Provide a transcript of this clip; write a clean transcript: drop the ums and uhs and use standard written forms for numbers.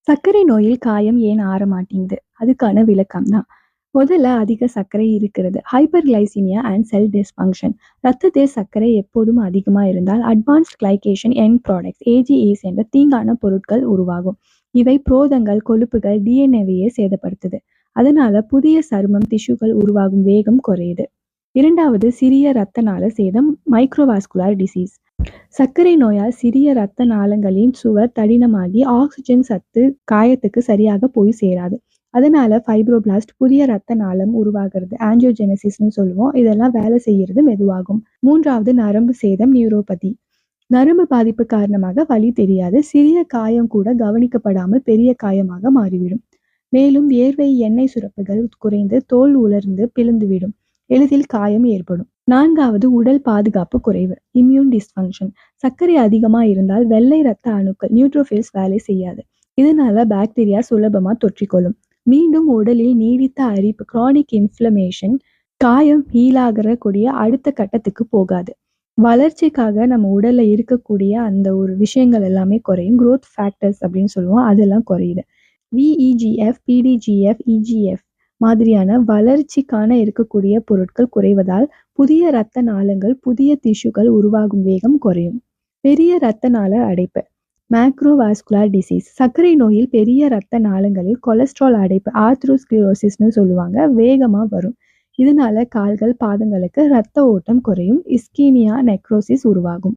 சர்க்கரை நோயில் காயம் ஏன் ஆற மாட்டேங்குது? அதுக்கான விளக்கம் தான். முதல்ல அதிக சர்க்கரை இருக்கிறது. ஹைப்பர்கிளைசீமியா அண்ட் செல் டிஸ்ஃபங்ஷன். ரத்தத்தில் சர்க்கரை எப்போதும் அதிகமா இருந்தால் அட்வான்ஸ்ட் கிளைகேஷன் எண்ட் ப்ராடக்ட்ஸ் ஏஜிஏஸ் என்ற தீங்கான பொருட்கள் உருவாகும். இவை புரதங்கள், கொழுப்புகள், டிஎன்ஏவையே சேதப்படுத்துது. அதனால புதிய சருமம் டிஷ்யூகள் உருவாகும் வேகம் குறையுது. இரண்டாவது சிறிய இரத்த நாள சேதம் மைக்ரோவாஸ்குலர் டிசீஸ். சர்க்கரை நோயால் சிறிய இரத்த நாளங்களின் சுவர் தடிமனாகி ஆக்சிஜன் சத்து காயத்துக்கு சரியாக போய் சேராது. அதனால ஃபைப்ரோபிளாஸ்ட் புதிய இரத்த நாளம் உருவாகிறது. ஆஞ்சியோஜெனசிஸ்னு சொல்லுவோம். இதெல்லாம் வேலை செய்யறது மெதுவாகும். மூன்றாவது நரம்பு சேதம் நியூரோபதி. நரம்பு பாதிப்பு காரணமாக வலி தெரியாது. சிறிய காயம் கூட கவனிக்கப்படாமல் பெரிய காயமாக மாறிவிடும். மேலும் வியர்வை எண்ணெய் சுரப்புகள் குறைந்து தோல் உலர்ந்து பிளந்துவிடும். எளிதில் காயம் ஏற்படும். நான்காவது உடல் பாதுகாப்பு குறைவு இம்யூன் டிஸ்ஃபங்க்ஷன். சர்க்கரை அதிகமா இருந்தால் வெள்ளை இரத்த அணுக்கள் நியூட்ரோஃபில்ஸ் வேலை செய்யாது. இதனால பாக்டீரியா சுலபமா தொற்றிக்கொள்ளும். மீண்டும் உடலில் நீடித்த அரிப்பு கிரானிக் இன்ஃப்ளமேஷன். காயம் ஹீலாகிற கூடிய அடுத்த கட்டத்துக்கு போகாது. வளர்ச்சிக்காக நம்ம உடல்ல இருக்கக்கூடிய அந்த ஒரு விஷயங்கள் எல்லாமே குறையும். growth ஃபேக்டர்ஸ் அப்படின்னு சொல்லுவோம். அதெல்லாம் குறையுது. விஇஜிஎஃப், பிடிஜிஎஃப், இஜிஎஃப் மாதிரியான வளர்ச்சிக்கான இருக்கக்கூடிய பொருட்கள் குறைவதால் புதிய இரத்த நாளங்கள், புதிய டிஷ்யூகள் உருவாகும் வேகம் குறையும். பெரிய இரத்த நாள அடைப்பு மேக்ரோவாஸ்குலர் டிசீஸ். சர்க்கரை நோயில் பெரிய இரத்த நாளங்களில் கொலஸ்ட்ரால் அடைப்பு ஆர்த்ரோஸ்க்ளிரோசிஸ்னு சொல்லுவாங்க வேகமா வரும். இதனால கால்கள், பாதங்களுக்கு இரத்த ஓட்டம் குறையும். இஸ்கீமியா, நெக்ரோசிஸ் உருவாகும்.